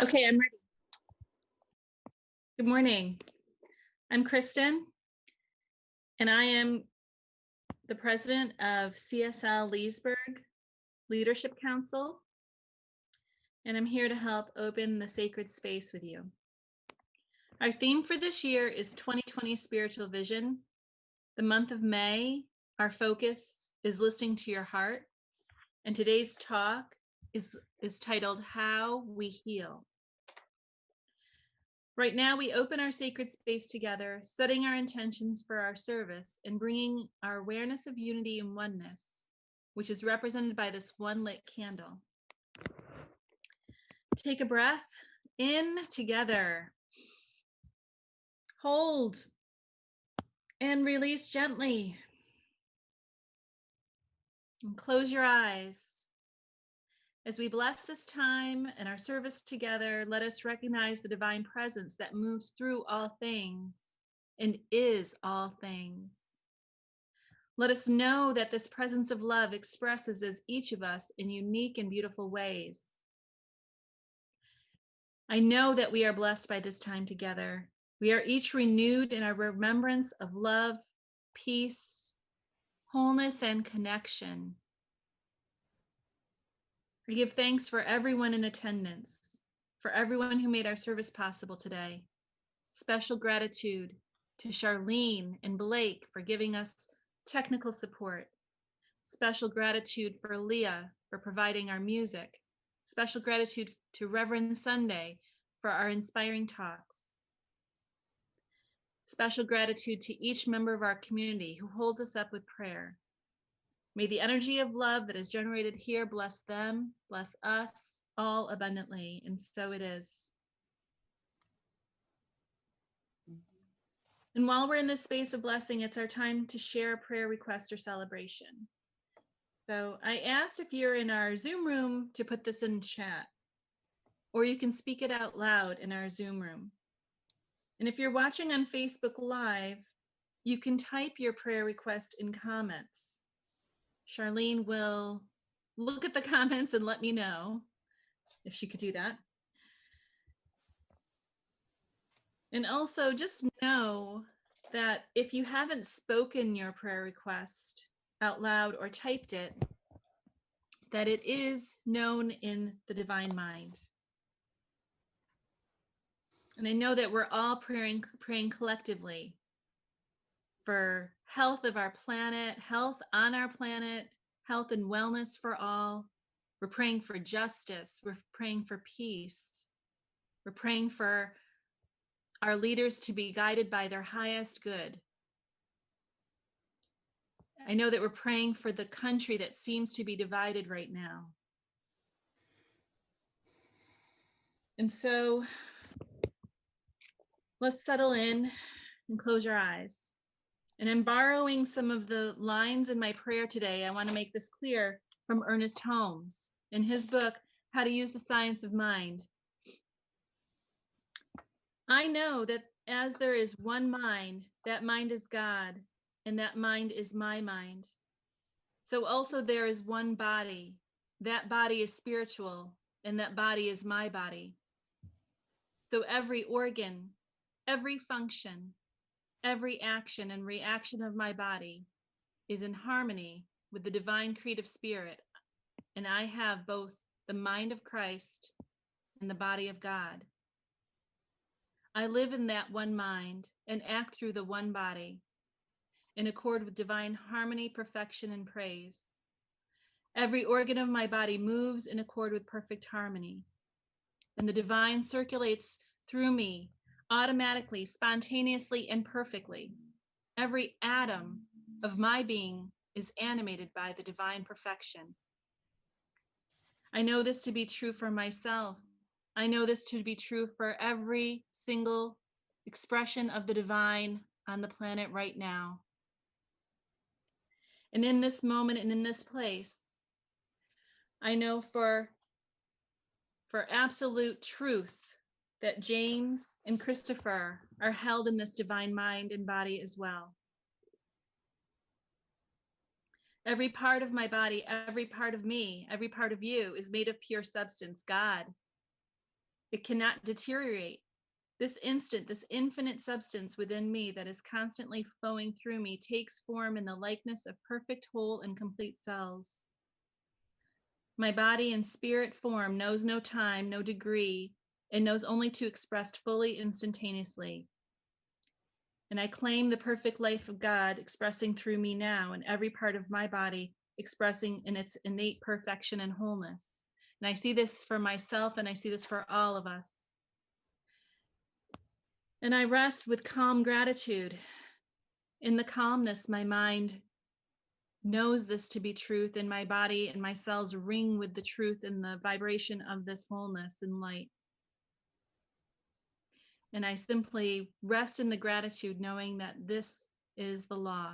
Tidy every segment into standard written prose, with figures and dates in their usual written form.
Okay, I'm ready. Good morning. I'm Kristen, and I am the president of CSL Leesburg Leadership Council, and I'm here to help open the sacred space with you. Our theme for this year is 2020 Spiritual Vision. The month of May, our focus is listening to your heart, and today's talk is titled How We Heal. Right now, we open our sacred space together, setting our intentions for our service and bringing our awareness of unity and oneness, which is represented by this one lit candle. Take a breath in together. Hold and release gently. And close your eyes. As we bless this time and our service together, let us recognize the divine presence that moves through all things and is all things. Let us know that this presence of love expresses as each of us in unique and beautiful ways. I know that we are blessed by this time together. We are each renewed in our remembrance of love, peace, wholeness, and connection. We give thanks for everyone in attendance, for everyone who made our service possible today. Special gratitude to Charlene and Blake for giving us technical support. Special gratitude for Leah for providing our music. Special gratitude to Reverend Sunday for our inspiring talks. Special gratitude to each member of our community who holds us up with prayer. May the energy of love that is generated here bless them, bless us all abundantly, and so it is. And while we're in this space of blessing, it's our time to share a prayer request or celebration. So I asked if you're in our Zoom room to put this in chat, or you can speak it out loud in our Zoom room. And if you're watching on Facebook Live, you can type your prayer request in comments. Charlene will look at the comments and let me know if she could do that. And also just know that if you haven't spoken your prayer request out loud or typed it, that it is known in the divine mind. And I know that we're all praying collectively for health of our planet, health on our planet, health and wellness for all. We're praying for justice. We're praying for peace. We're praying for our leaders to be guided by their highest good. I know that we're praying for the country that seems to be divided right now. And so let's settle in and close your eyes. And I'm borrowing some of the lines in my prayer today. I want to make this clear from Ernest Holmes in his book, How to Use the Science of Mind. I know that as there is one mind, that mind is God, and that mind is my mind. So also there is one body. That body is spiritual, and that body is my body. So every organ, every function, every action and reaction of my body is in harmony with the divine creative spirit, and I have both the mind of Christ and the body of God. I live in that one mind and act through the one body in accord with divine harmony, perfection, and praise. Every organ of my body moves in accord with perfect harmony, and the divine circulates through me automatically, spontaneously, and perfectly. Every atom of my being is animated by the divine perfection. I know this to be true for myself. I know this to be true for every single expression of the divine on the planet right now. And in this moment and in this place, I know for absolute truth that James and Christopher are held in this divine mind and body as well. Every part of my body, every part of me, every part of you is made of pure substance, God. It cannot deteriorate. This instant, this infinite substance within me that is constantly flowing through me takes form in the likeness of perfect, whole, and complete cells. My body in spirit form knows no time, no degree, and knows only to express fully instantaneously. And I claim the perfect life of God expressing through me now in every part of my body, expressing in its innate perfection and wholeness. And I see this for myself, and I see this for all of us. And I rest with calm gratitude. In the calmness, my mind knows this to be truth, and my body and my cells ring with the truth and the vibration of this wholeness and light. And I simply rest in the gratitude, knowing that this is the law.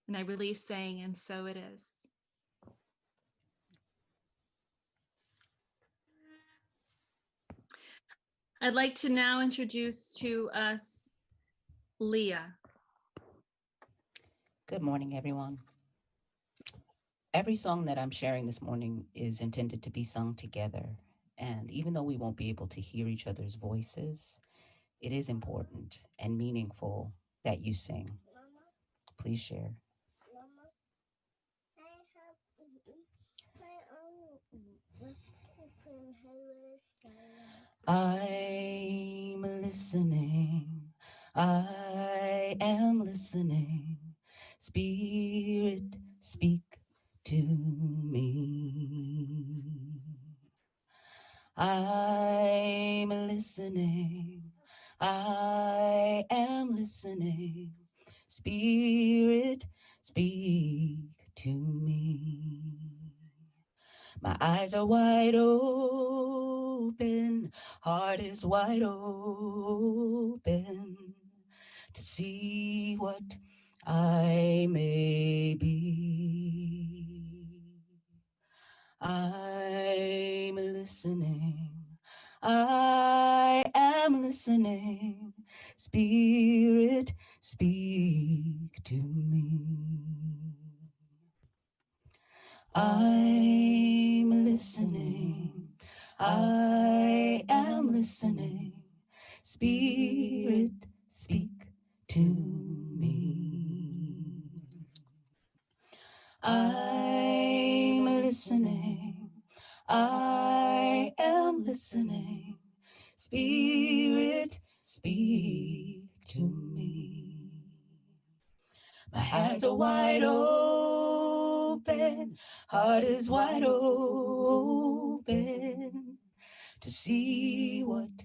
And I release, saying, and so it is. I'd like to now introduce to us Leah. Good morning, everyone. Every song that I'm sharing this morning is intended to be sung together. And even though we won't be able to hear each other's voices, it is important and meaningful that you sing. Please share. I'm listening. I am listening. Spirit, speak to me. I'm listening. I am listening. Spirit, speak to me. My eyes are wide open, heart is wide open to see what I may be. I'm listening. I am listening. Spirit, speak to me. I'm listening. I am listening. Spirit, speak to me. I'm listening. I am listening. Spirit, speak to me. My hands are wide open, heart is wide open to see what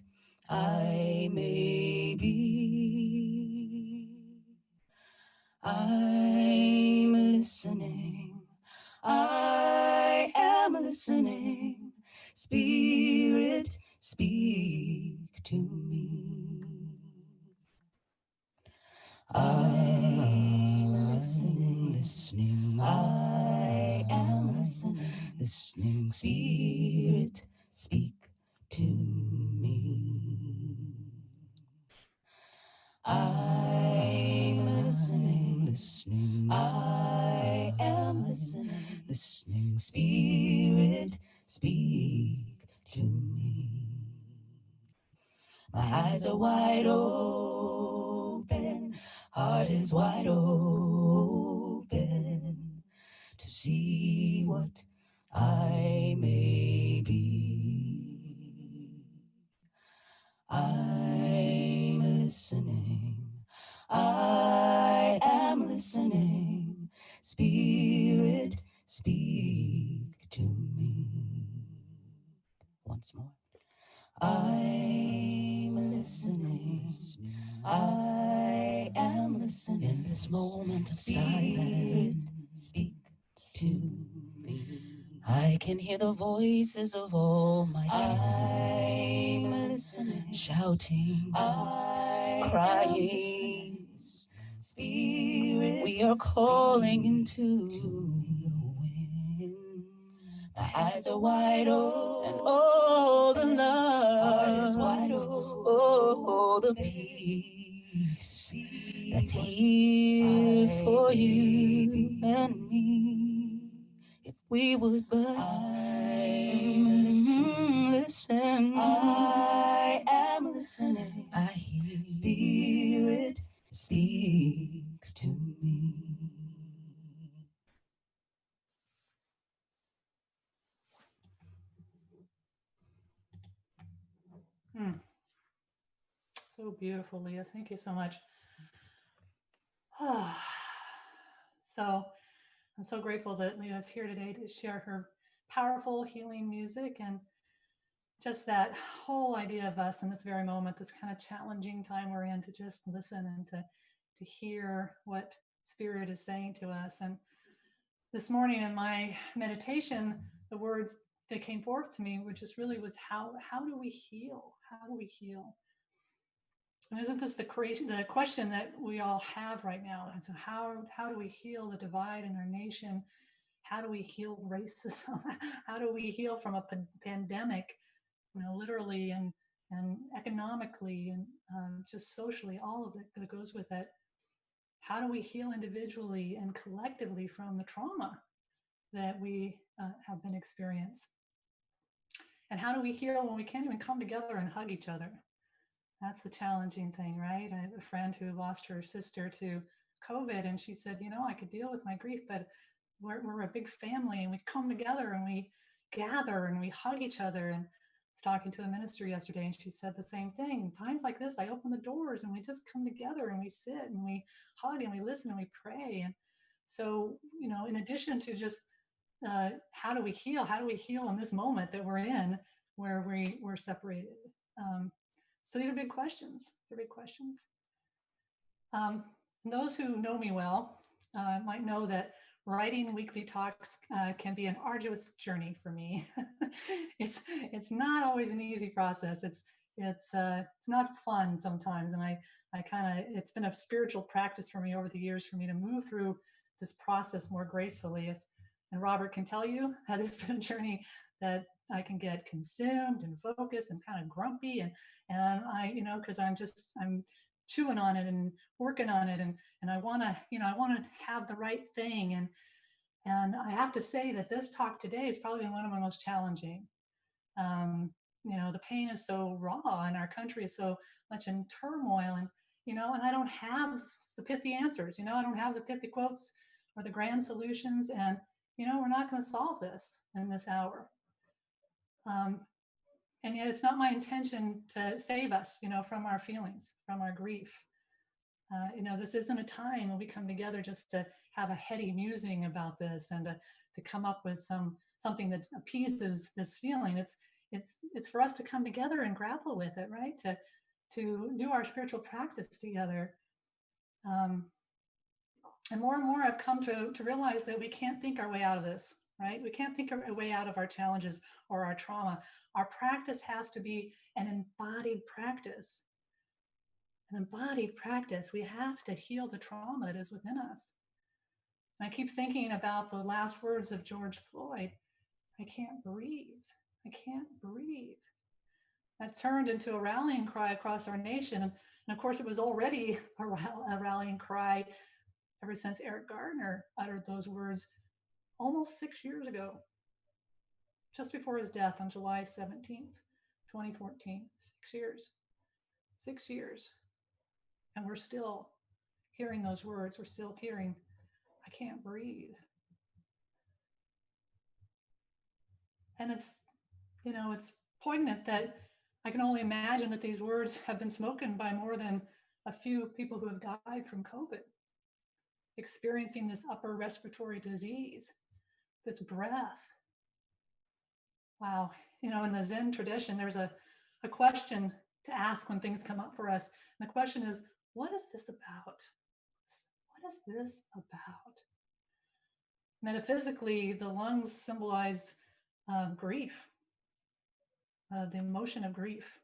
I may be. I'm listening. I am listening. Spirit, speak to me. I'm listening. I am listening. Spirit, speak to me. I'm listening. I am listening. Spirit, speak to me. My eyes are wide open, heart is wide open to see what I may be. I'm listening. I am listening. Spirit, speak to me. Once more. I'm listening. I am listening. In this moment of silence, speak to me. I can hear the voices of all my kin. I'm listening. Shouting, crying. Spirit, we are calling into the wind. My eyes are wide open, and oh, the love is wide open. Oh, the peace that's here for you and me. If we would but listen. I am listening. I hear Spirit speaks to me. So beautiful, Leah. Thank you so much. So I'm so grateful that Leah is here today to share her powerful healing music and just that whole idea of us in this very moment, this kind of challenging time we're in, to just listen and to hear what Spirit is saying to us. And this morning in my meditation, the words that came forth to me, which just really was how do we heal? How do we heal? And isn't this the question that we all have right now? And so how do we heal the divide in our nation? How do we heal racism? How do we heal from a pandemic, literally and economically and just socially, all of it that goes with it? How do we heal individually and collectively from the trauma that we have been experiencing? And how do we heal when we can't even come together and hug each other? That's the challenging thing, right? I have a friend who lost her sister to COVID, and she said, I could deal with my grief, but we're a big family, and we come together and we gather and we hug each other. And I was talking to a minister yesterday, and she said the same thing. In times like this, I open the doors and we just come together and we sit and we hug and we listen and we pray. And so, in addition to just how do we heal? How do we heal in this moment that we're in, where we're separated? So these are big questions. They're big questions. Those who know me well might know that writing weekly talks can be an arduous journey for me. It's not always an easy process. It's not fun sometimes, and I kind of, it's been a spiritual practice for me over the years for me to move through this process more gracefully. And Robert can tell you that it's been a journey that I can get consumed and focused and kind of grumpy, and I, because I'm chewing on it and working on it, and I want to have the right thing, and I have to say that this talk today is probably one of my most challenging. The pain is so raw, and our country is so much in turmoil, and I don't have the pithy answers. I don't have the pithy quotes or the grand solutions, and we're not going to solve this in this hour. And yet it's not my intention to save us, from our feelings, from our grief. This isn't a time when we come together just to have a heady musing about this and to come up with something that appeases this feeling. It's for us to come together and grapple with it, right? To do our spiritual practice together. And more I've come to realize that we can't think our way out of this, right? We can't think our way out of our challenges or our trauma. Our practice has to be an embodied practice. An embodied practice. We have to heal the trauma that is within us. And I keep thinking about the last words of George Floyd. I can't breathe. I can't breathe. That turned into a rallying cry across our nation. And of course, it was already a rallying cry ever since Eric Gardner uttered those words almost 6 years ago, just before his death on July 17th, 2014. 6 years. 6 years. And we're still hearing those words. We're still hearing, I can't breathe. And it's poignant that I can only imagine that these words have been spoken by more than a few people who have died from COVID, experiencing this upper respiratory disease, this breath. Wow. In the Zen tradition, there's a question to ask when things come up for us. And the question is, what is this about? What is this about? Metaphysically, the lungs symbolize grief, the emotion of grief.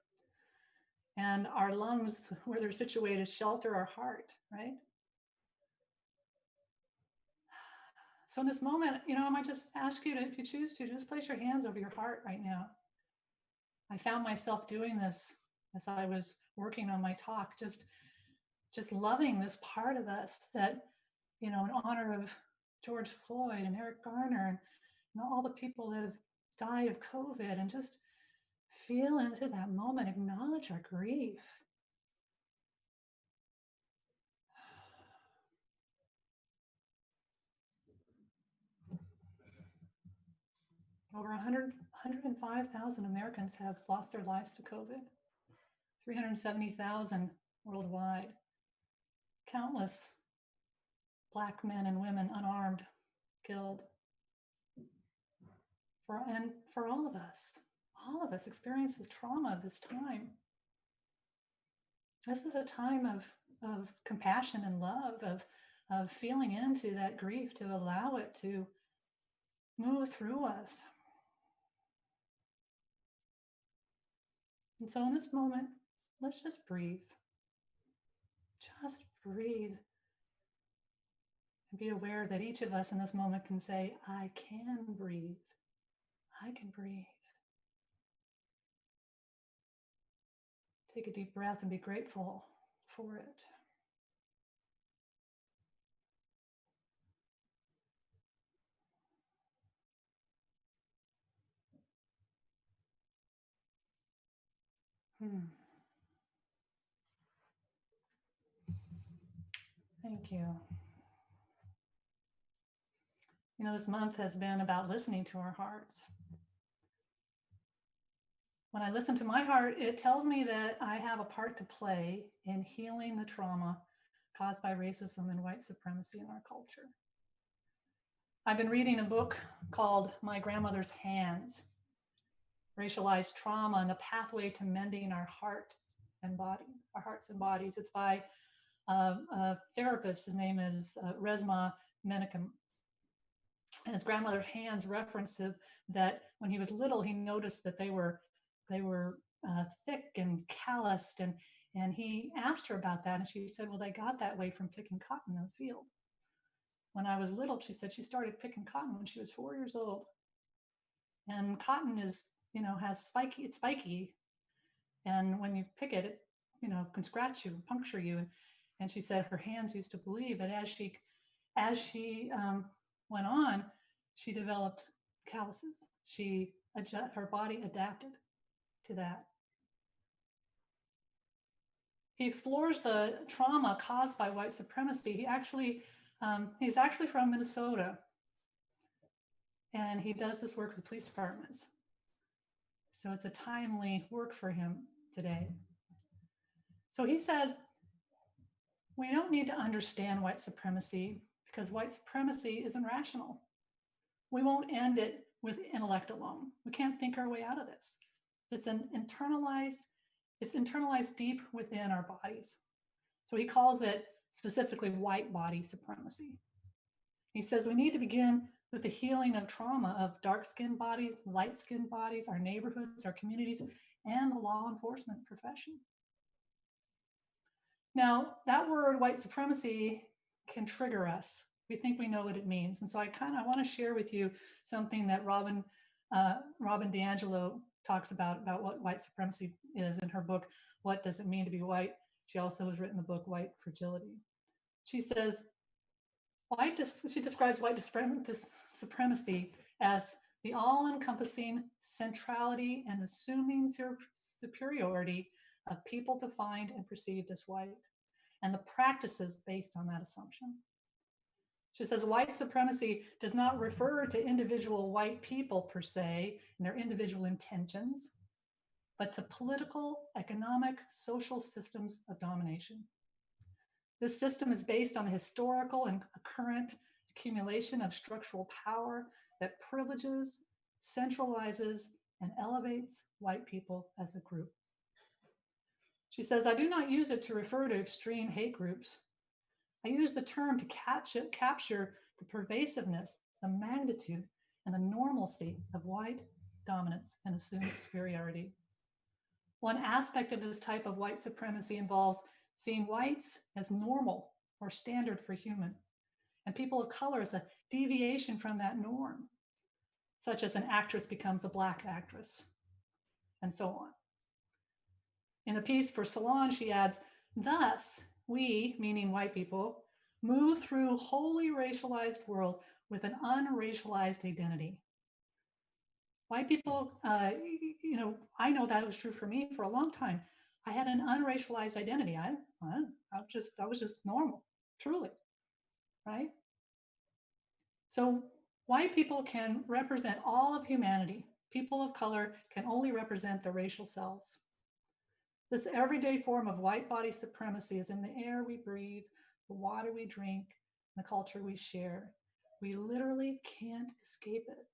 And our lungs, where they're situated, shelter our heart, right? So in this moment, I might just ask you to, if you choose to, just place your hands over your heart right now. I found myself doing this as I was working on my talk, just loving this part of us that, in honor of George Floyd and Eric Garner and all the people that have died of COVID, and just Feel into that moment, acknowledge our grief. Over 105,000 Americans have lost their lives to COVID, 370,000 worldwide. Countless Black men and women unarmed, killed. For all of us experience the trauma of this time. This is a time of compassion and love, of feeling into that grief, to allow it to move through us. And so in this moment, let's just breathe. Just breathe. And be aware that each of us in this moment can say, I can breathe. I can breathe. Take a deep breath and be grateful for it. Thank you. You know, this month has been about listening to our hearts. When I listen to my heart, it tells me that I have a part to play in healing the trauma caused by racism and white supremacy in our culture. I've been reading a book called My Grandmother's Hands, Racialized Trauma and the Pathway to Mending Our Heart and Body, our Hearts and Bodies. It's by a therapist. His name is Resmaa Menakem. And his grandmother's hands reference that when he was little, he noticed that they were thick and calloused, and he asked her about that, and she said, well, they got that way from picking cotton in the field. When I was little, she said she started picking cotton when she was 4 years old. And cotton is, has it's spiky. And when you pick it, it, can scratch you, puncture you. And she said her hands used to bleed, but as she went on, she developed calluses. Her body adapted to that. He explores the trauma caused by white supremacy. He's actually from Minnesota, and he does this work with police departments. So it's a timely work for him today. So he says, we don't need to understand white supremacy because white supremacy isn't rational. We won't end it with intellect alone. We can't think our way out of this. It's internalized deep within our bodies. So he calls it specifically white body supremacy. He says we need to begin with the healing of trauma of dark-skinned bodies, light-skinned bodies, our neighborhoods, our communities, and the law enforcement profession. Now, that word white supremacy can trigger us. We think we know what it means. And so I want to share with you something that Robin DiAngelo talks about what white supremacy is in her book, What Does It Mean to Be White? She also has written the book, White Fragility. She says, she describes white supremacy as the all-encompassing centrality and assuming superiority of people defined and perceived as white, and the practices based on that assumption. She says white supremacy does not refer to individual white people per se and their individual intentions, but to political, economic, social systems of domination. This system is based on the historical and current accumulation of structural power that privileges, centralizes, and elevates white people as a group. She says, I do not use it to refer to extreme hate groups. I use the term to capture the pervasiveness, the magnitude, and the normalcy of white dominance and assumed superiority. One aspect of this type of white supremacy involves seeing whites as normal or standard for human, and people of color as a deviation from that norm, such as an actress becomes a Black actress, and so on. In a piece for Salon, she adds, thus, we, meaning white people, move through wholly racialized world with an unracialized identity. White people, I know that was true for me for a long time. I had an unracialized identity. I was just normal, truly, right? So white people can represent all of humanity. People of color can only represent the racial selves. This everyday form of white body supremacy is in the air we breathe, the water we drink, the culture we share. We literally can't escape it.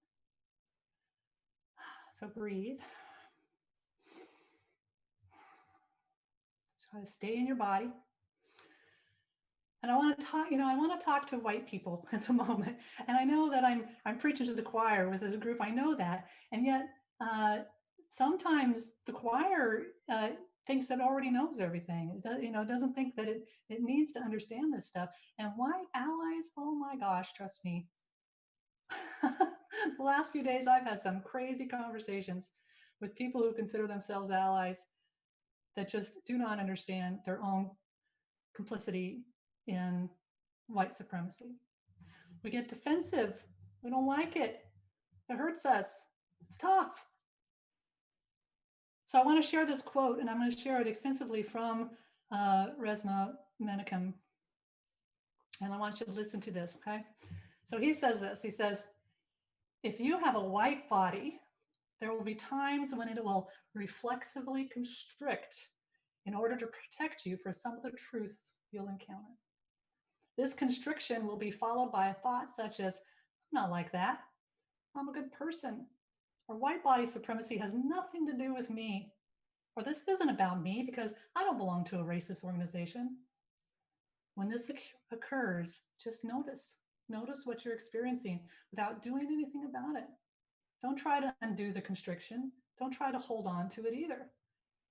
So breathe. Try to stay in your body. And I want to talk, I want to talk to white people at the moment. And I know that I'm preaching to the choir with this group. I know that. And yet sometimes the choir thinks it already knows everything. It doesn't think that it needs to understand this stuff. And white allies, oh my gosh, trust me. The last few days, I've had some crazy conversations with people who consider themselves allies that just do not understand their own complicity in white supremacy. We get defensive. We don't like it. It hurts us. It's tough. So I want to share this quote, and I'm going to share it extensively from Resmaa Menakem. And I want you to listen to this, okay? So he says this. He says, if you have a white body, there will be times when it will reflexively constrict in order to protect you for some of the truths you'll encounter. This constriction will be followed by a thought such as, I'm not like that. I'm a good person. Or white body supremacy has nothing to do with me. Or this isn't about me because I don't belong to a racist organization. When this occurs, just notice. Notice what you're experiencing without doing anything about it. Don't try to undo the constriction. Don't try to hold on to it either.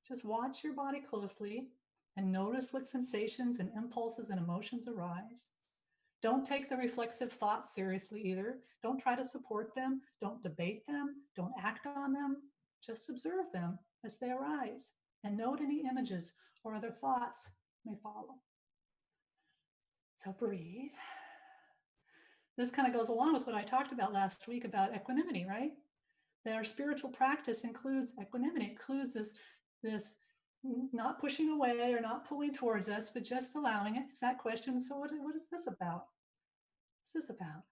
Just watch your body closely and notice what sensations and impulses and emotions arise. Don't take the reflexive thoughts seriously either. Don't try to support them. Don't debate them. Don't act on them. Just observe them as they arise and note any images or other thoughts may follow. So breathe. This kind of goes along with what I talked about last week about equanimity, right? That our spiritual practice includes equanimity, includes this not pushing away or not pulling towards us, but just allowing it. It's that question, so what is this about? What's this about?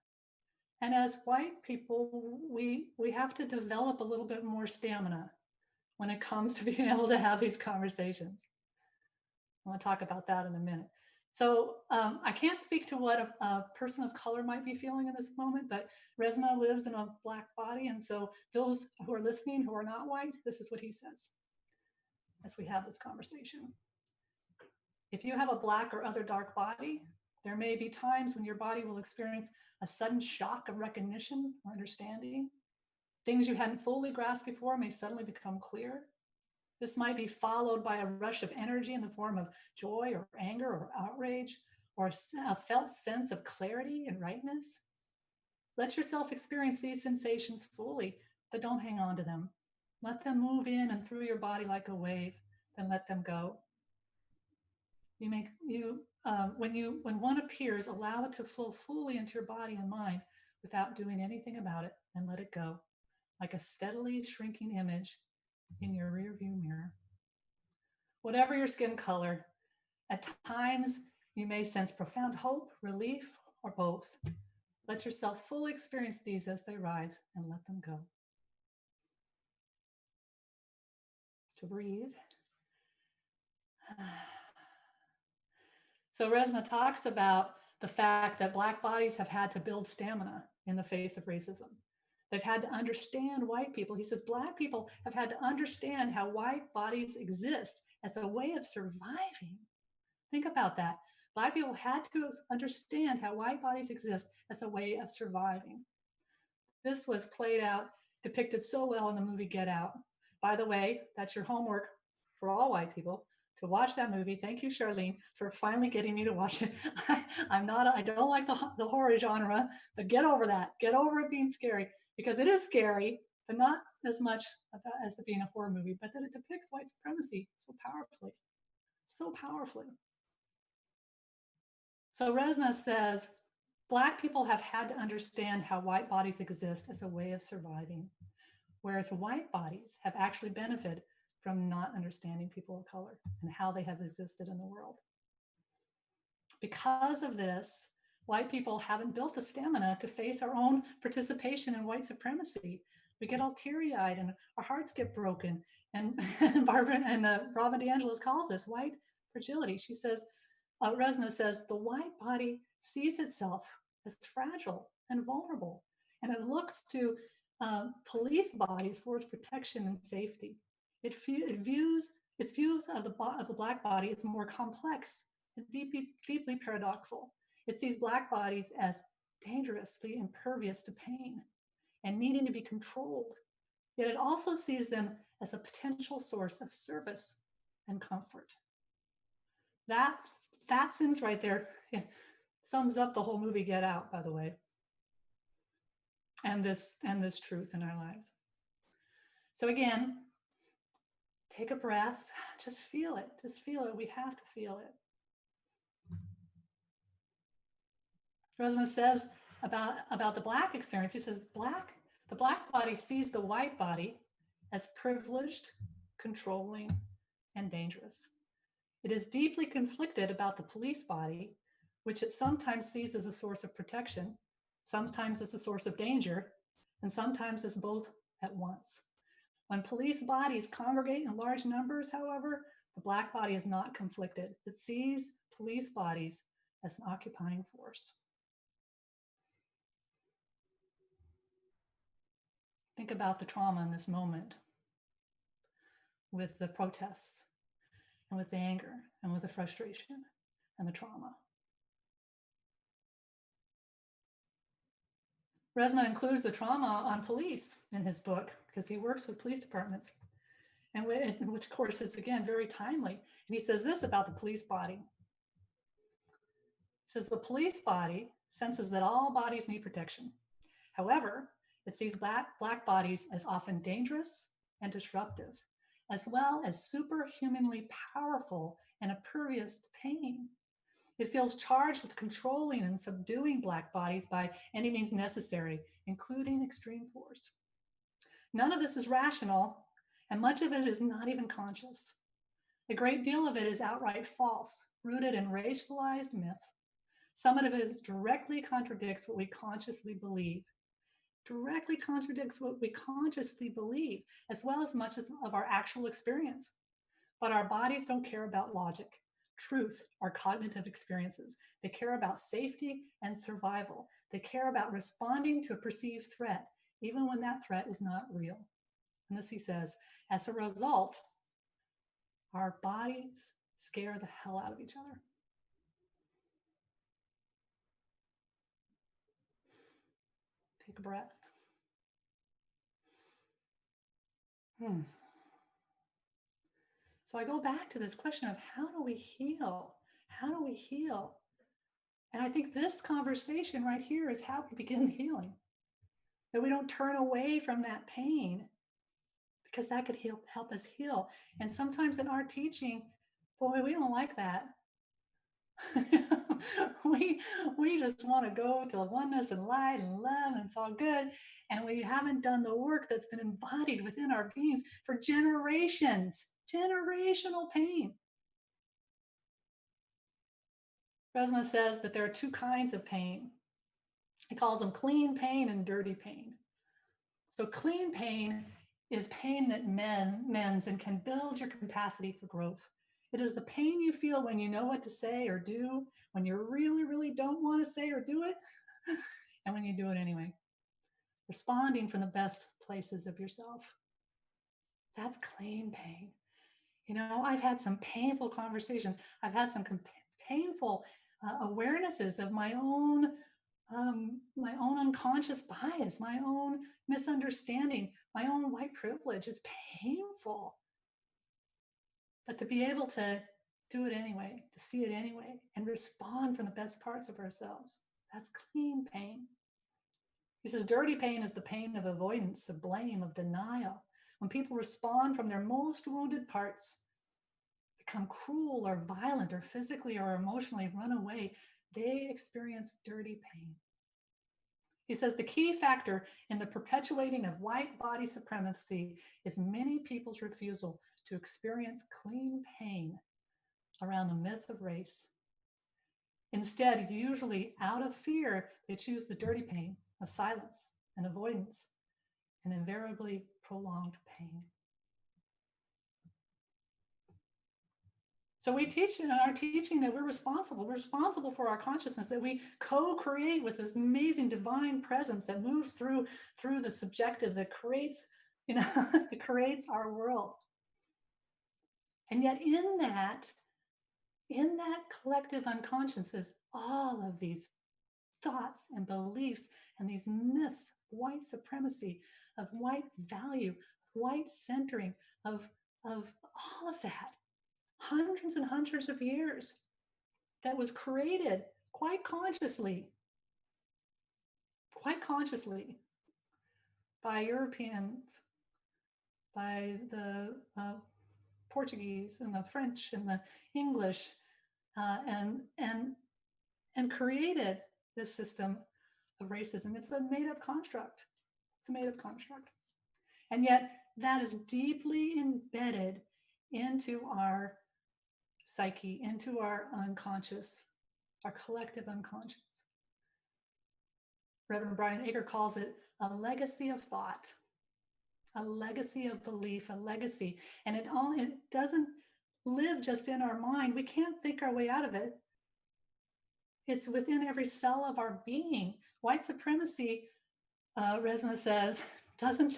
And as white people, we have to develop a little bit more stamina when it comes to being able to have these conversations. I want to talk about that in a minute. So I can't speak to what a person of color might be feeling in this moment, but Resmaa lives in a Black body. And so those who are listening, who are not white, this is what he says as we have this conversation. If you have a Black or other dark body, there may be times when your body will experience a sudden shock of recognition or understanding. Things you hadn't fully grasped before may suddenly become clear. This might be followed by a rush of energy in the form of joy or anger or outrage, or a felt sense of clarity and rightness. Let yourself experience these sensations fully, but don't hang on to them. Let them move in and through your body like a wave, then let them go. When one appears, allow it to flow fully into your body and mind without doing anything about it, and let it go, like a steadily shrinking image in your rearview mirror. Whatever your skin color, at times you may sense profound hope, relief, or both. Let yourself fully experience these as they rise and let them go. To breathe. So Resmaa talks about the fact that Black bodies have had to build stamina in the face of racism. They've had to understand white people. He says Black people have had to understand how white bodies exist as a way of surviving. Think about that. Black people had to understand how white bodies exist as a way of surviving. This was played out, depicted so well in the movie Get Out. By the way, that's your homework for all white people, to watch that movie. Thank you, Charlene, for finally getting me to watch it. I don't like the horror genre, but get over that. Get over it being scary, because it is scary, but not as much as it being a horror movie, but that it depicts white supremacy so powerfully. So powerfully. So Resmaa says, Black people have had to understand how white bodies exist as a way of surviving. whereas white bodies have actually benefited from not understanding people of color and how they have existed in the world. Because of this, white people haven't built the stamina to face our own participation in white supremacy. We get all teary-eyed and our hearts get broken. And, Barbara and Robin DeAngelis calls this white fragility. She says, Resma says, the white body sees itself as fragile and vulnerable, and it looks to police bodies for its protection and safety. It views its views of the Black body is more complex and deeply paradoxical. It sees Black bodies as dangerously impervious to pain and needing to be controlled. Yet it also sees them as a potential source of service and comfort. That sentence right there sums up the whole movie Get Out, by the way, and this truth in our lives. So again, take a breath, just feel it. Just feel it. We have to feel it. Rosema says about the Black experience, he says, the Black body sees the white body as privileged, controlling, and dangerous. It is deeply conflicted about the police body, which it sometimes sees as a source of protection, sometimes as a source of danger, and sometimes as both at once. When police bodies congregate in large numbers, however, the Black body is not conflicted. It sees police bodies as an occupying force. Think about the trauma in this moment with the protests and with the anger and with the frustration and the trauma. Resma includes the trauma on police in his book because he works with police departments, and which of course is, again, very timely. And he says this about the police body. He says, the police body senses that all bodies need protection. However, it sees Black bodies as often dangerous and disruptive, as well as superhumanly powerful and impervious to pain. It feels charged with controlling and subduing Black bodies by any means necessary, including extreme force. None of this is rational, and much of it is not even conscious. A great deal of it is outright false, rooted in racialized myth. Some of it directly contradicts what we consciously believe, as well as much of our actual experience. But our bodies don't care about logic, truth, or cognitive experiences. They care about safety and survival. They care about responding to a perceived threat, even when that threat is not real. And this, he says, as a result, our bodies scare the hell out of each other. Take a breath. So I go back to this question of how do we heal? How do we heal? And I think this conversation right here is how we begin the healing. That we don't turn away from that pain, because that could help us heal. And sometimes in our teaching, boy, we don't like that. we just want to go to oneness and light and love, and it's all good. And we haven't done the work that's been embodied within our beings for generations. Generational pain. Resma says that there are two kinds of pain. He calls them clean pain and dirty pain. So clean pain is pain that mends and can build your capacity for growth. It is the pain you feel when you know what to say or do, when you really, really don't want to say or do it, and when you do it anyway. Responding from the best places of yourself. That's clean pain. You know, I've had some painful conversations. I've had some painful awarenesses of my own unconscious bias, my own misunderstanding, my own white privilege is painful. But to be able to do it anyway, to see it anyway, and respond from the best parts of ourselves, that's clean pain. He says dirty pain is the pain of avoidance, of blame, of denial. When people respond from their most wounded parts, become cruel or violent or physically or emotionally run away, they experience dirty pain. He says the key factor in the perpetuating of white body supremacy is many people's refusal to experience clean pain around the myth of race. Instead, usually out of fear, they choose the dirty pain of silence and avoidance and invariably prolonged pain. So we teach in our teaching that we're responsible. We're responsible for our consciousness, that we co-create with this amazing divine presence that moves through the subjective, that creates, that creates our world. And yet in that collective unconscious is all of these thoughts and beliefs and these myths of white supremacy, of white value, white centering, of all of that. Hundreds and hundreds of years that was created quite consciously by Europeans, by the Portuguese and the French and the English, and created this system of racism. It's a made-up construct. It's a made-up construct. And yet that is deeply embedded into our psyche, into our unconscious, our collective unconscious. Reverend Brian Ager calls it a legacy of thought, a legacy of belief, a legacy. And it doesn't live just in our mind. We can't think our way out of it. It's within every cell of our being. White supremacy, Resmaa says, doesn't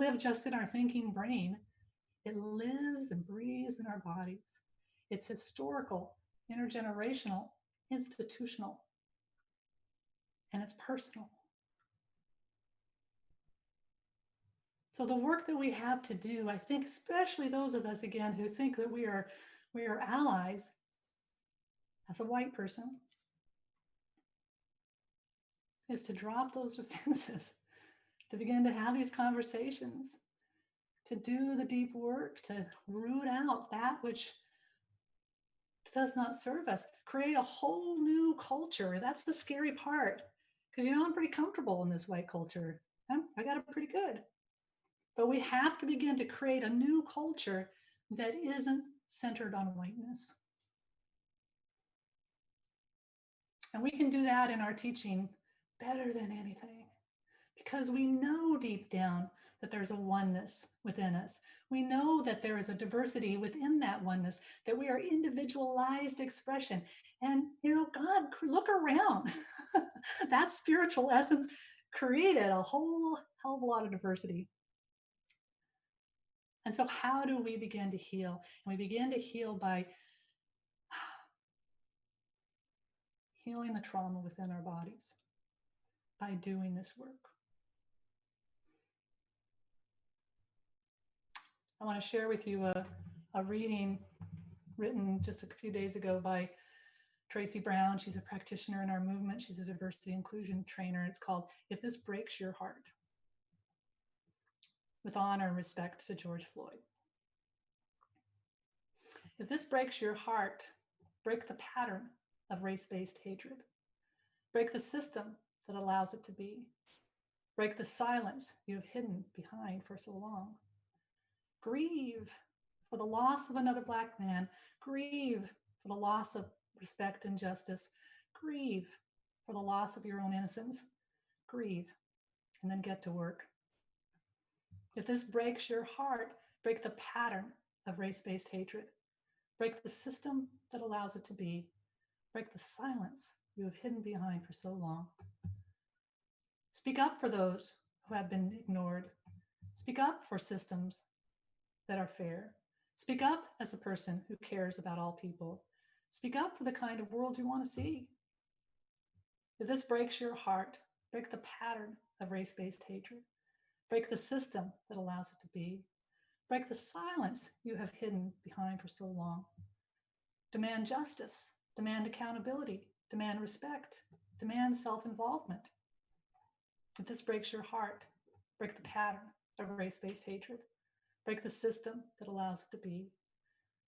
live just in our thinking brain. It lives and breathes in our bodies. It's historical, intergenerational, institutional, and it's personal. So the work that we have to do, I think, especially those of us, again, who think that we are allies as a white person, is to drop those defenses, to begin to have these conversations, to do the deep work, to root out that which does not serve us, create a whole new culture. That's the scary part, because I'm pretty comfortable in this white culture. I got it pretty good. But we have to begin to create a new culture that isn't centered on whiteness. And we can do that in our teaching better than anything, because we know deep down that there's a oneness within us. We know that there is a diversity within that oneness, that we are individualized expression. And, God, look around. That spiritual essence created a whole hell of a lot of diversity. And so how do we begin to heal? And we begin to heal by healing the trauma within our bodies, by doing this work. I want to share with you a reading written just a few days ago by Tracy Brown. She's a practitioner in our movement. She's a diversity inclusion trainer. It's called If This Breaks Your Heart, with honor and respect to George Floyd. If this breaks your heart, break the pattern of race-based hatred. Break the system that allows it to be. Break the silence you have hidden behind for so long. Grieve for the loss of another Black man. Grieve for the loss of respect and justice. Grieve for the loss of your own innocence. Grieve, and then get to work. If this breaks your heart, break the pattern of race-based hatred. Break the system that allows it to be. Break the silence you have hidden behind for so long. Speak up for those who have been ignored. Speak up for systems that are fair. Speak up as a person who cares about all people. Speak up for the kind of world you want to see. If this breaks your heart, break the pattern of race-based hatred. Break the system that allows it to be. Break the silence you have hidden behind for so long. Demand justice, demand accountability, demand respect, demand self-involvement. If this breaks your heart, break the pattern of race-based hatred. Break the system that allows it to be.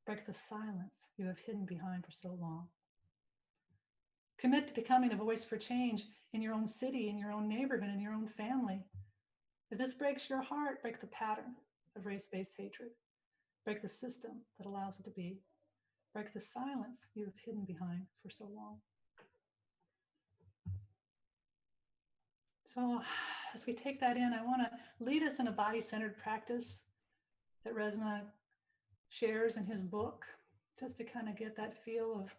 Break the silence you have hidden behind for so long. Commit to becoming a voice for change in your own city, in your own neighborhood, in your own family. If this breaks your heart, break the pattern of race-based hatred. Break the system that allows it to be. Break the silence you have hidden behind for so long. So as we take that in, I want to lead us in a body-centered practice that Resmaa shares in his book, just to kind of get that feel of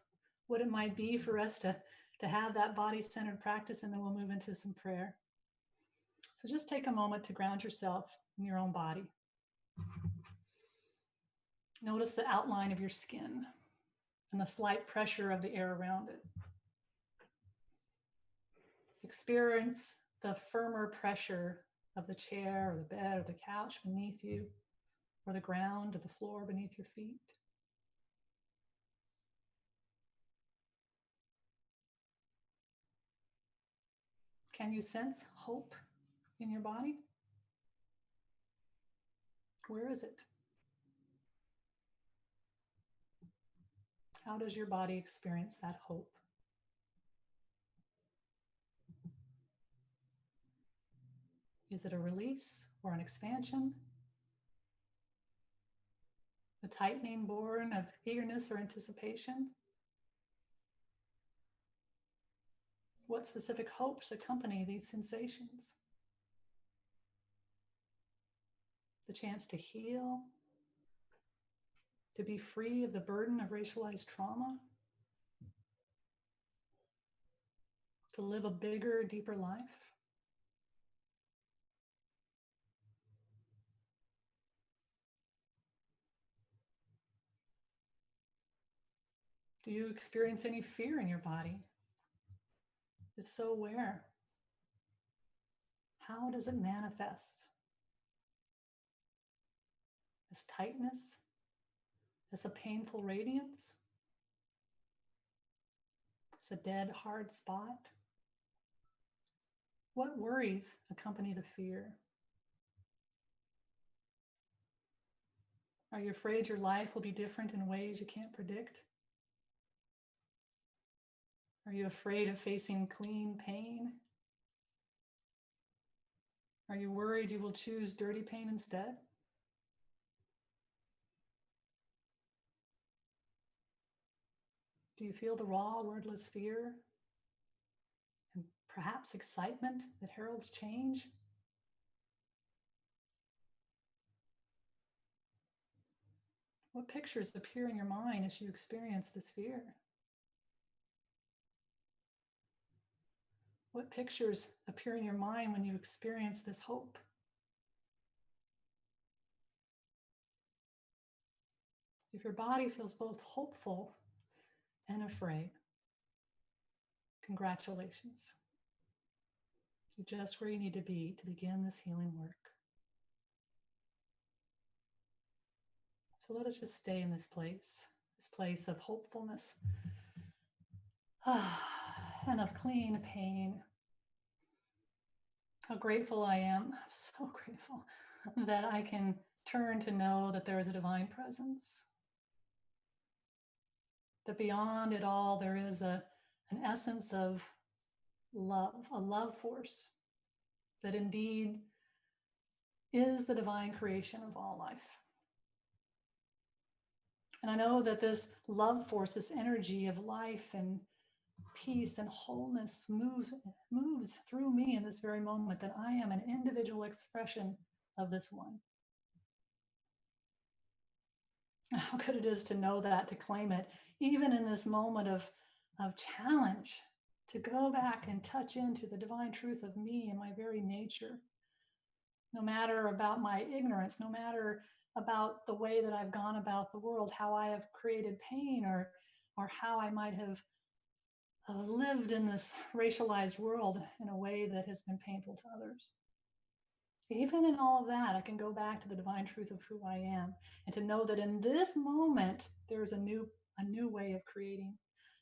what it might be for us to have that body-centered practice, and then we'll move into some prayer. So just take a moment to ground yourself in your own body. Notice the outline of your skin and the slight pressure of the air around it. Experience the firmer pressure of the chair or the bed or the couch beneath you, or the ground or the floor beneath your feet. Can you sense hope in your body? Where is it? How does your body experience that hope? Is it a release or an expansion? A tightening born of eagerness or anticipation? What specific hopes accompany these sensations? The chance to heal, to be free of the burden of racialized trauma, to live a bigger, deeper life. Do you experience any fear in your body? If so, where? How does it manifest? As tightness? As a painful radiance? As a dead, hard spot? What worries accompany the fear? Are you afraid your life will be different in ways you can't predict? Are you afraid of facing clean pain? Are you worried you will choose dirty pain instead? Do you feel the raw, wordless fear and perhaps excitement that heralds change? What pictures appear in your mind as you experience this fear? What pictures appear in your mind when you experience this hope? If your body feels both hopeful and afraid, congratulations. You're just where you need to be to begin this healing work. So let us just stay in this place of hopefulness and of clean pain. How grateful I am, so grateful that I can turn to know that there is a divine presence. That beyond it all, there is an essence of love, a love force that indeed is the divine creation of all life. And I know that this love force, this energy of life and peace and wholeness moves through me in this very moment, that I am an individual expression of this one. How good it is to know that, to claim it, even in this moment of challenge, to go back and touch into the divine truth of me and my very nature. No matter about my ignorance, no matter about the way that I've gone about the world, how I have created pain, or how I might have lived in this racialized world in a way that has been painful to others. Even in all of that, I can go back to the divine truth of who I am, and to know that in this moment, there's a new way of creating,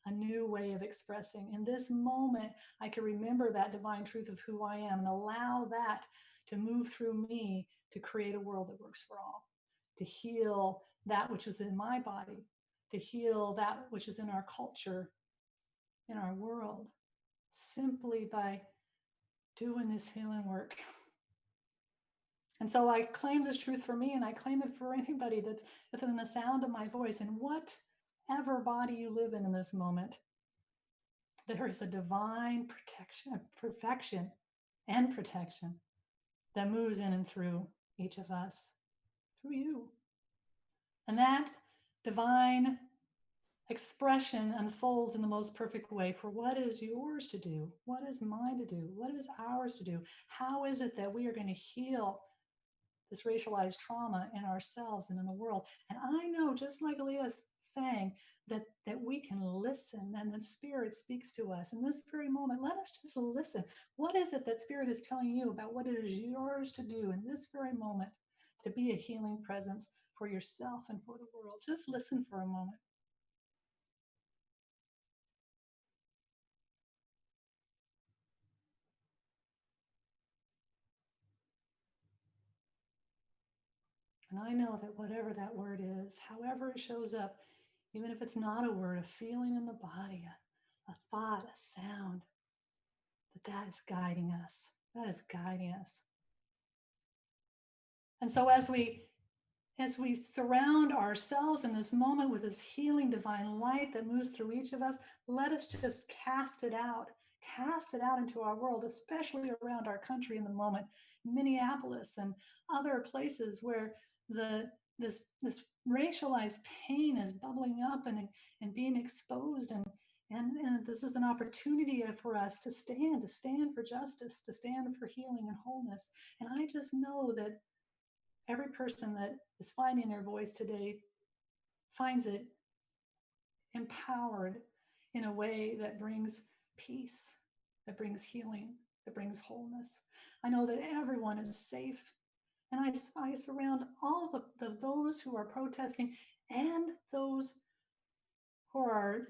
a new way of expressing. In this moment, I can remember that divine truth of who I am and allow that to move through me to create a world that works for all, to heal that which is in my body, to heal that which is in our culture, in our world. simply by doing this healing work. And so I claim this truth for me, and I claim it for anybody that's within the sound of my voice. In whatever body you live in this moment, there is a divine protection, perfection, and protection that moves in and through each of us, through you. And that divine expression unfolds in the most perfect way for what is yours to do, what is mine to do, what is ours to do. How is it that we are going to heal this racialized trauma in ourselves and in the world? And I know, just like Leah's saying, that we can listen, and that Spirit speaks to us in this very moment. Let us just listen. What is it that Spirit is telling you about what it is yours to do in this very moment to be a healing presence for yourself and for the world? Just listen for a moment. And I know that whatever that word is, however it shows up, even if it's not a word, a feeling in the body, a thought, a sound, that is guiding us. That is guiding us. And so as we surround ourselves in this moment with this healing divine light that moves through each of us, let us just cast it out into our world, especially around our country in the moment, Minneapolis and other places where this racialized pain is bubbling up and being exposed, and this is an opportunity for us to stand for justice, to stand for healing and wholeness. And I just know that every person that is finding their voice today finds it empowered in a way that brings peace, that brings healing, that brings wholeness. I know that everyone is safe. And I surround all those who are protesting and those who are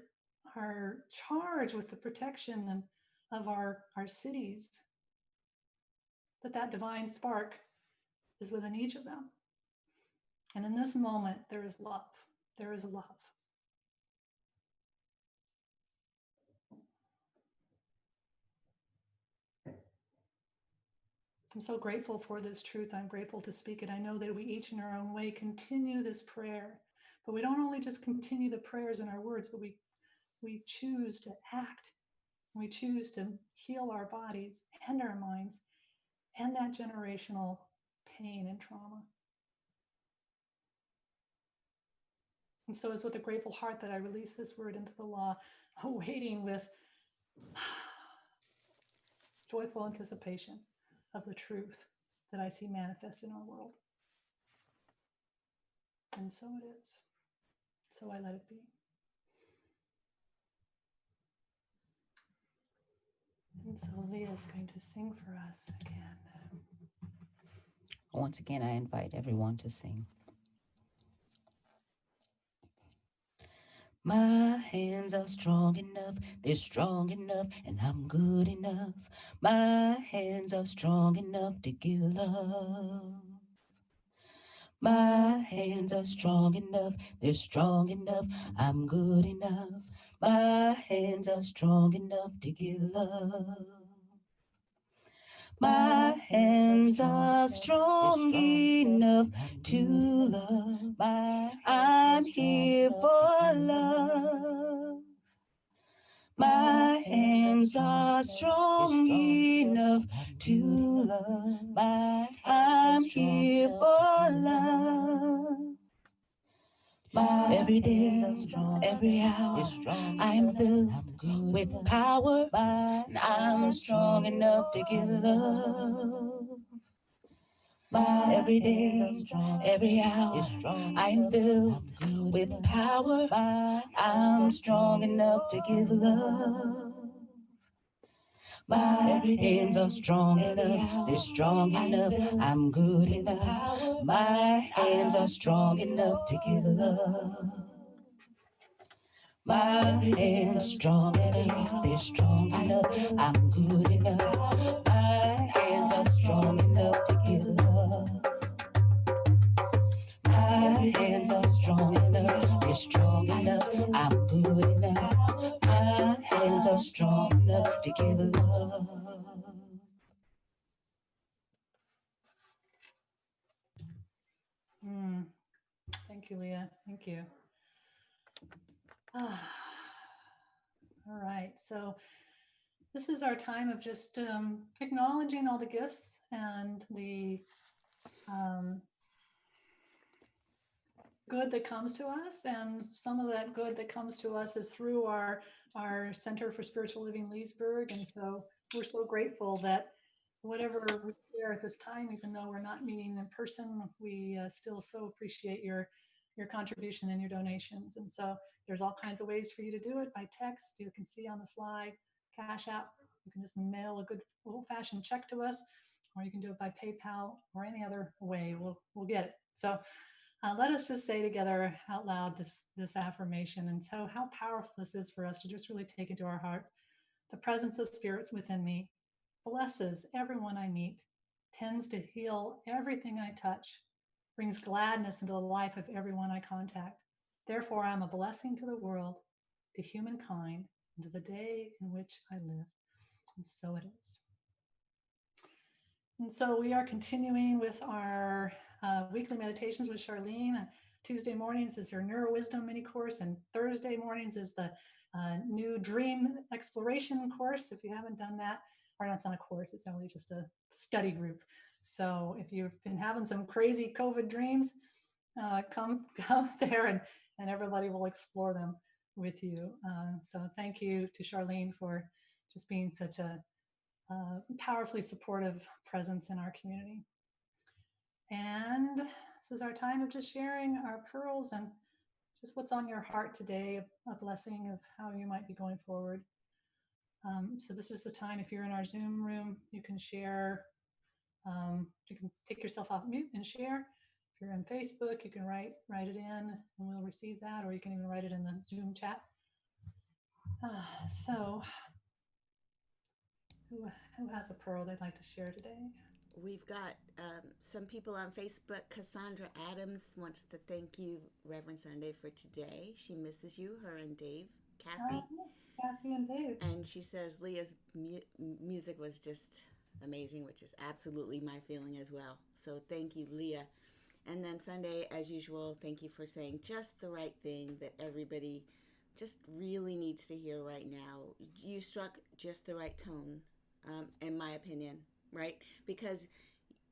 charged with the protection of our cities, that divine spark is within each of them. And in this moment, there is love. There is love. I'm so grateful for this truth. I'm grateful to speak it. I know that we each in our own way continue this prayer, but we don't only just continue the prayers in our words, but we choose to act. We choose to heal our bodies and our minds and that generational pain and trauma. And so it's with a grateful heart that I release this word into the law, awaiting with joyful anticipation of the truth that I see manifest in our world. And so it is. So I let it be. And so Leah is going to sing for us again. Once again, I invite everyone to sing. My hands are strong enough, they're strong enough, and I'm good enough. My hands are strong enough to give love. My hands are strong enough, they're strong enough, I'm good enough. My hands are strong enough to give love. My hands are strong enough to love. I'm here for love. My hands are strong enough to love. I'm here for love. Every day, every hour, I am filled with power, and I'm strong enough to give love. Every day, every hour, I am filled with power, I'm strong enough to give love. My hands are strong enough, they're strong enough, I'm good enough. My hands are strong enough to give love. My hands are strong enough, they're strong enough, I'm good enough. My hands are strong enough to give love. My hands are strong enough, they're strong enough, I'm good enough. My hands hands are strong enough to give love. Thank you, Leah. Thank you. All right. So this is our time of just acknowledging all the gifts and the good that comes to us. And some of that good that comes to us is through our Center for Spiritual Living Leesburg. And so we're so grateful that whatever we share at this time, even though we're not meeting in person, we still so appreciate your contribution and your donations. And so there's all kinds of ways for you to do it by text. You can see on the slide, Cash App. You can just mail a good old-fashioned check to us, or you can do it by PayPal or any other way. We'll get it. So let us just say together out loud this affirmation. And so how powerful this is for us to just really take into our heart. The presence of spirits within me blesses everyone I meet, tends to heal everything I touch, brings gladness into the life of everyone I contact. Therefore, I'm a blessing to the world, to humankind, and to the day in which I live. And so it is. And so we are continuing with our weekly meditations with Charlene. Tuesday mornings is her Neuro Wisdom mini course, and Thursday mornings is the new Dream Exploration course. If you haven't done that, or no, it's not a course, it's only just a study group. So if you've been having some crazy COVID dreams, come there and everybody will explore them with you. So thank you to Charlene for just being such a powerfully supportive presence in our community. And this is our time of just sharing our pearls and just what's on your heart today, a blessing of how you might be going forward. So this is the time, if you're in our Zoom room, you can share, you can take yourself off mute and share. If you're on Facebook, you can write it in and we'll receive that, or you can even write it in the Zoom chat. So who has a pearl they'd like to share today? We've got some people on Facebook. Cassandra Adams wants to thank you, Reverend Sunday, for today. She misses you, her and Dave. Cassie. Cassie and Dave. And she says Leah's music was just amazing, which is absolutely my feeling as well. So thank you, Leah. And then Sunday, as usual, thank you for saying just the right thing that everybody just really needs to hear right now. You struck just the right tone, in my opinion, right? Because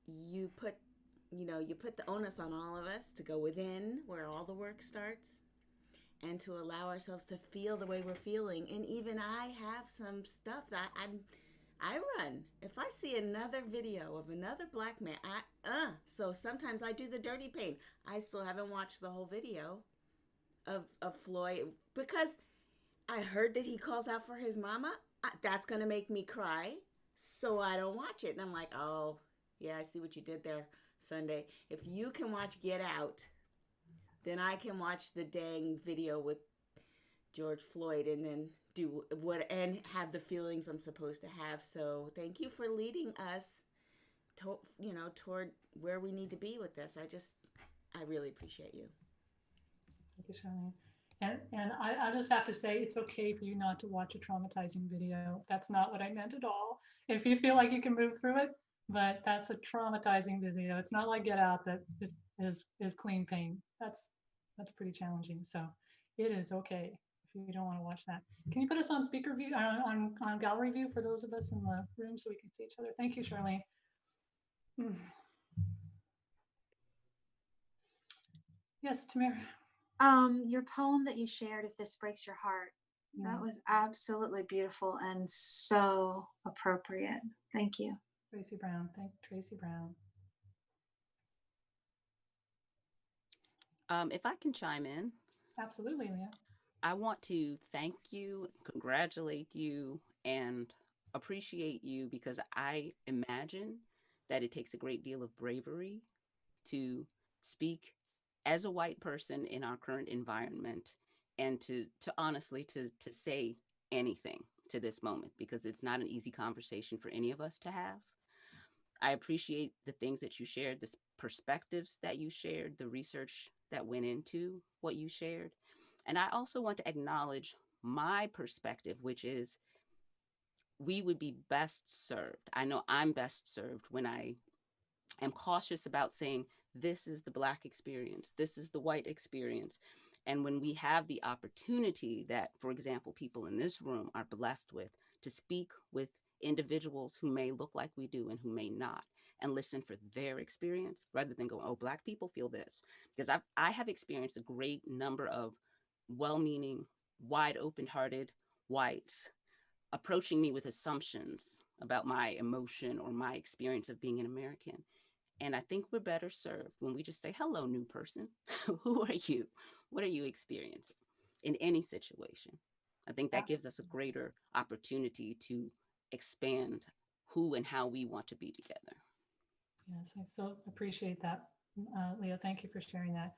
you put the onus on all of us to go within where all the work starts and to allow ourselves to feel the way we're feeling. And even I have some stuff that I run. If I see another video of another black man, so sometimes I do the dirty pain. I still haven't watched the whole video of Floyd because I heard that he calls out for his mama. That's going to make me cry. So I don't watch it. And I'm like, oh, yeah, I see what you did there, Sunday. If you can watch Get Out, then I can watch the dang video with George Floyd and then do what and have the feelings I'm supposed to have. So thank you for leading us toward where we need to be with this. I really appreciate you. Thank you, Charlene. And I just have to say, it's okay for you not to watch a traumatizing video. That's not what I meant at all. If you feel like you can move through it, but that's a traumatizing video. It's not like Get Out that is clean pain. That's pretty challenging. So it is okay if you don't want to watch that. Can you put us on speaker view, on gallery view for those of us in the room so we can see each other? Thank you, Charlene. Yes, Tamir. Your poem that you shared, If This Breaks Your Heart, that was absolutely beautiful and so appropriate. Thank you. Tracy Brown. Thank Tracy Brown. If I can chime in. Absolutely, Leah. I want to thank you, congratulate you, and appreciate you because I imagine that it takes a great deal of bravery to speak as a white person in our current environment and to honestly to say anything to this moment, because it's not an easy conversation for any of us to have. I appreciate the things that you shared, the perspectives that you shared, the research that went into what you shared. And I also want to acknowledge my perspective, which is we would be best served. I know I'm best served when I am cautious about saying, this is the Black experience, this is the white experience. And when we have the opportunity that, for example, people in this room are blessed with, to speak with individuals who may look like we do and who may not, and listen for their experience rather than go, oh, Black people feel this. Because I have experienced a great number of well-meaning, wide open-hearted whites approaching me with assumptions about my emotion or my experience of being an American. And I think we're better served when we just say, hello, new person. Who are you? What are you experiencing in any situation? I think that gives us a greater opportunity to expand who and how we want to be together. Yes, I so appreciate that, Leah. Thank you for sharing that.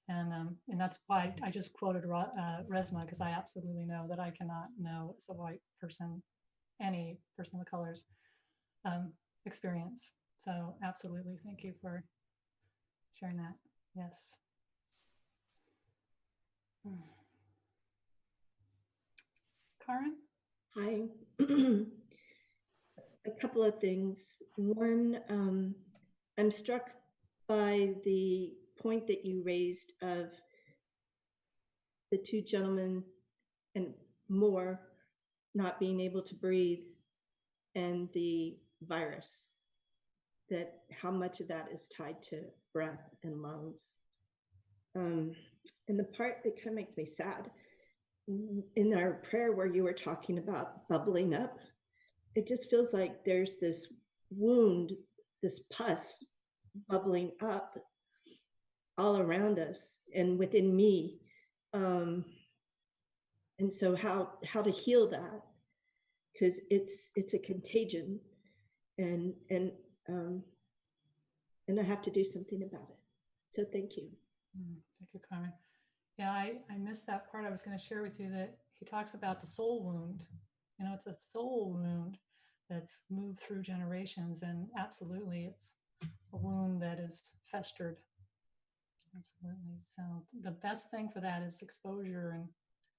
And that's why I just quoted Resma, because I absolutely know that I cannot know as a white person, any person of color's experience. So absolutely, thank you for sharing that. Yes. Karen? Hi. A couple of things. One, I'm struck by the point that you raised of the two gentlemen and more not being able to breathe, and the virus, that how much of that is tied to breath and lungs. And the part that kind of makes me sad, in our prayer where you were talking about bubbling up, it just feels like there's this wound, this pus bubbling up all around us and within me. And so how to heal that, because it's a contagion, and I have to do something about it. So thank you. Thank you, Carmen. Yeah, I missed that part. I was going to share with you that he talks about the soul wound. You know, it's a soul wound that's moved through generations, and absolutely it's a wound that is festered. Absolutely. So the best thing for that is exposure and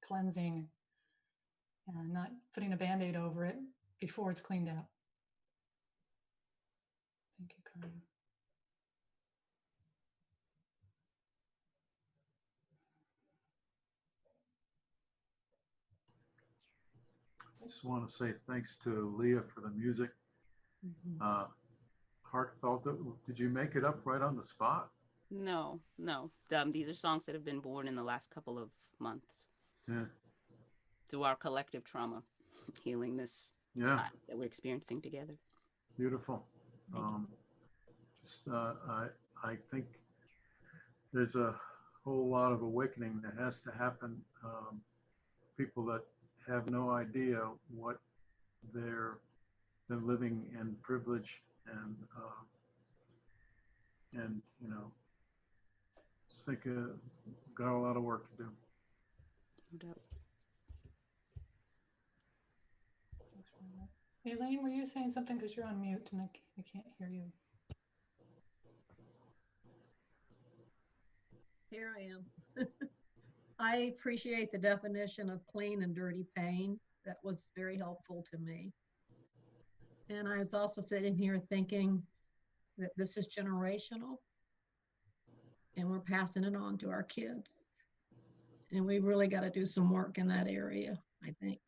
cleansing, and not putting a Band-Aid over it before it's cleaned out. Thank you, Carmen. I just want to say thanks to Leah for the music. Heartfelt. Did you make it up right on the spot? No. These are songs that have been born in the last couple of months. Yeah. Through our collective trauma, healing this time that we're experiencing together. Beautiful. I think there's a whole lot of awakening that has to happen. People that have no idea what they're been living in privilege, and you know, just think got a lot of work to do. No doubt. Elaine, were you saying something, because you're on mute and I can't hear you? Here I am. I appreciate the definition of clean and dirty pain. That was very helpful to me. And I was also sitting here thinking that this is generational, and we're passing it on to our kids. And we really got to do some work in that area, I think.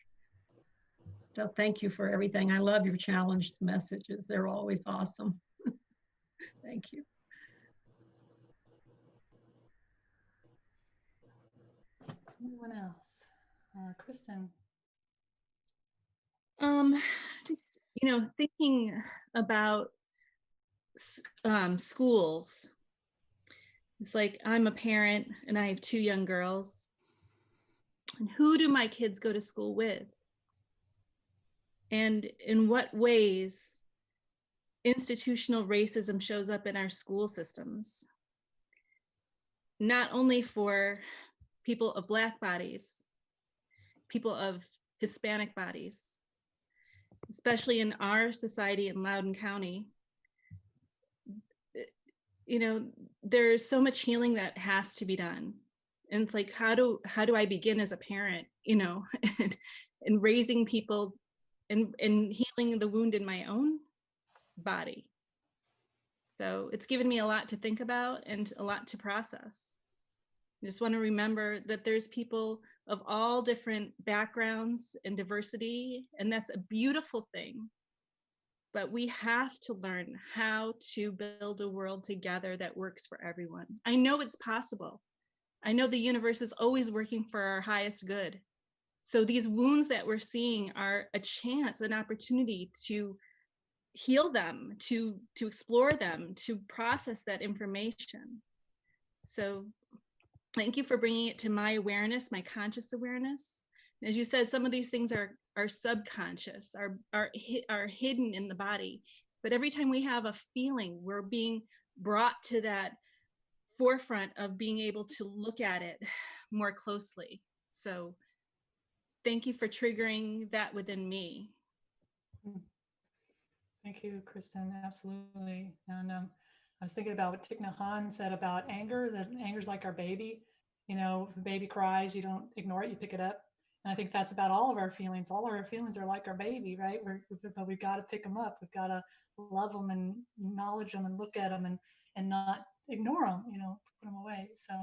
So thank you for everything. I love your challenged messages. They're always awesome. Thank you. Anyone else? Kristen. Just, thinking about schools. It's like, I'm a parent and I have 2 young girls. And who do my kids go to school with? And in what ways institutional racism shows up in our school systems? Not only for people of Black bodies, people of Hispanic bodies, especially in our society in Loudoun County. There's so much healing that has to be done. And it's like, how do I begin as a parent? and, and raising people and healing the wound in my own body. So it's given me a lot to think about and a lot to process. I just want to remember that there's people of all different backgrounds and diversity, and that's a beautiful thing. But we have to learn how to build a world together that works for everyone. I know it's possible. I know the universe is always working for our highest good. So these wounds that we're seeing are a chance, an opportunity to heal them, to explore them, to process that information. So thank you for bringing it to my awareness, my conscious awareness. As you said, some of these things are subconscious, are hidden in the body. But every time we have a feeling, we're being brought to that forefront of being able to look at it more closely. So thank you for triggering that within me. Thank you, Kristen. Absolutely. And I was thinking about what Thich Nhat Hanh said about anger, that anger is like our baby. If a baby cries, you don't ignore it, you pick it up. And I think that's about all of our feelings. All of our feelings are like our baby, right? But we've got to pick them up. We've got to love them and acknowledge them and look at them and not ignore them, put them away. So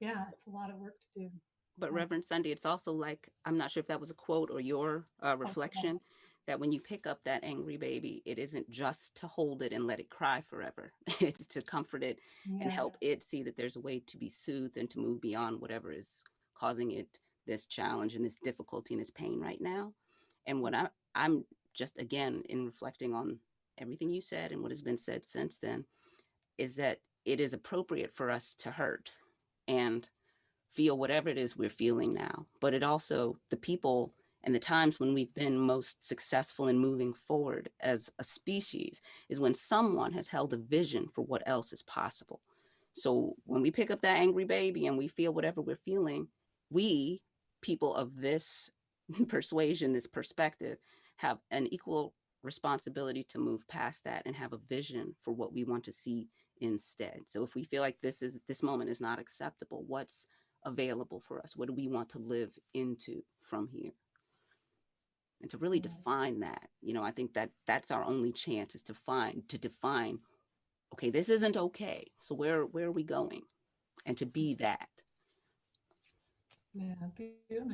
yeah, it's a lot of work to do. But Reverend Sunday, it's also like, I'm not sure if that was a quote or your reflection, that when you pick up that angry baby, it isn't just to hold it and let it cry forever. It's to comfort it and help it see that there's a way to be soothed and to move beyond whatever is causing it this challenge and this difficulty and this pain right now. And what I'm just, again, in reflecting on everything you said and what has been said since then, is that it is appropriate for us to hurt and feel whatever it is we're feeling now. But it also, the people and the times when we've been most successful in moving forward as a species is when someone has held a vision for what else is possible. So when we pick up that angry baby and we feel whatever we're feeling, we, people of this persuasion, this perspective, have an equal responsibility to move past that and have a vision for what we want to see instead. So if we feel like this moment is not acceptable, what's available for us? What do we want to live into from here? And to really define that, I think that's our only chance, is to define, okay, this isn't okay. So where are we going? And to be that. Yeah,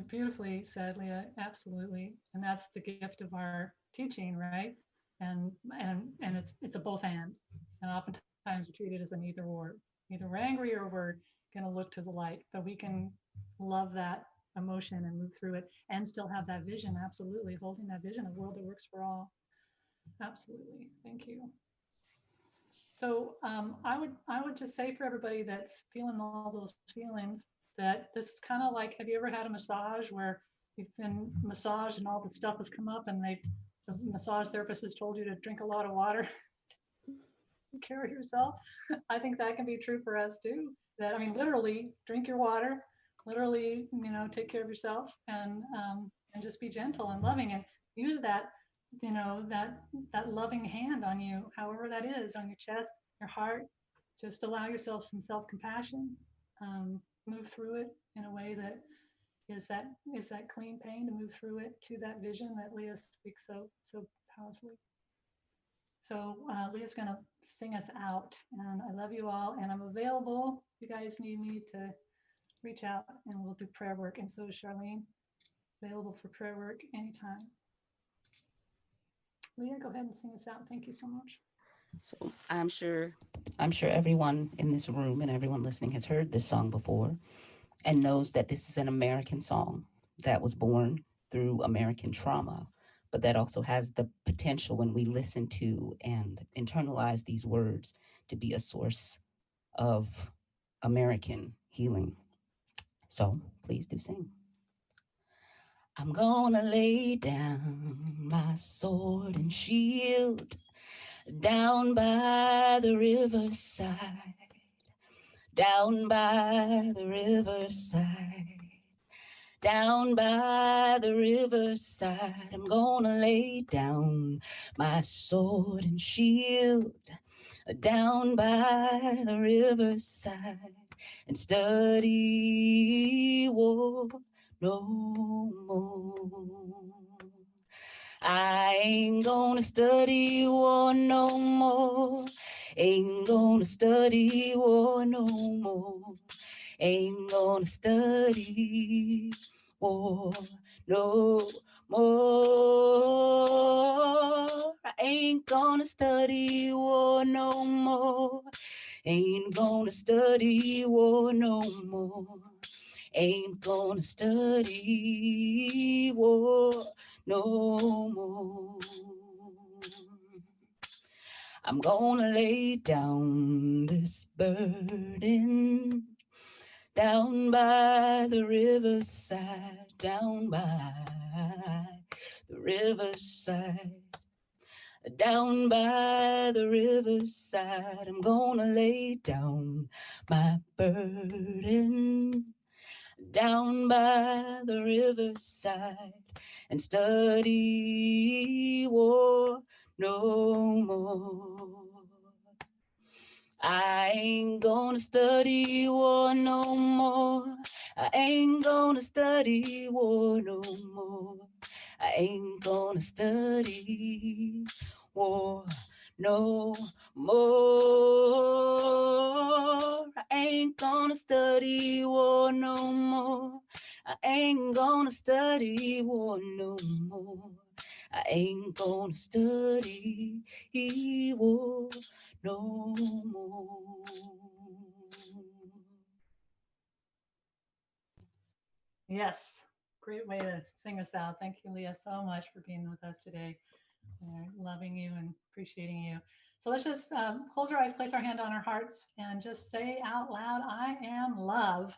beautifully said, Leah. Absolutely. And that's the gift of our teaching, right? And it's a both and. And oftentimes we treat it as an either or. Either we're angry or we're going to look to the light. But we can love that emotion and move through it and still have that vision. Absolutely. Holding that vision of a world that works for all. Absolutely. Thank you. So I would just say for everybody that's feeling all those feelings, that this is kind of like, have you ever had a massage where you've been massaged and all the stuff has come up and the massage therapist has told you to drink a lot of water, take care of yourself? I think that can be true for us too. That, I mean, literally drink your water, literally, take care of yourself and just be gentle and loving and use that, that loving hand on you, however that is, on your chest, your heart. Just allow yourself some self-compassion. Move through it in a way that is that clean pain, to move through it to that vision that Leah speaks so powerfully. So Leah's going to sing us out, and I love you all, and I'm available. If you guys need me to reach out, and we'll do prayer work. And so is Charlene, available for prayer work anytime. Leah, go ahead and sing us out. Thank you so much. So I'm sure everyone in this room and everyone listening has heard this song before and knows that this is an American song that was born through American trauma, but that also has the potential, when we listen to and internalize these words, to be a source of American healing. So please do sing. I'm gonna lay down my sword and shield down by the riverside, down by the riverside, down by the riverside. I'm gonna lay down my sword and shield down by the riverside and study war. no more. I ain't gonna study war no more. Ain't gonna study war no more. Ain't gonna study war no more. I ain't gonna study war no more. Ain't gonna study war no more. Ain't gonna study war no more. I'm gonna lay down this burden down by the riverside, down by the riverside, down by the riverside. I'm gonna lay down my burden down by the riverside and study war no more. I ain't gonna study war no more. I ain't gonna study war no more. I ain't gonna study war no more. I ain't gonna study war no more. I ain't gonna study war no more. I ain't gonna study war no more. Yes, great way to sing us out. Thank you, Leah, so much for being with us today. We're loving you and appreciating you. So let's just close our eyes, place our hand on our hearts, and just say out loud, I am love.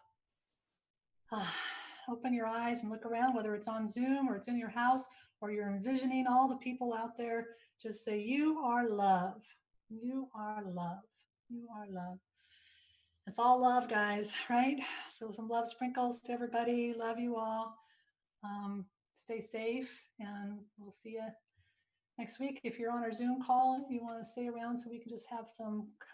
Open your eyes and look around, whether it's on Zoom or it's in your house or you're envisioning all the people out there. Just say, you are love. You are love. You are love. It's all love, guys, right? So some love sprinkles to everybody. Love you all. Stay safe, and we'll see you next week. If you're on our Zoom call, you want to stay around so we can just have some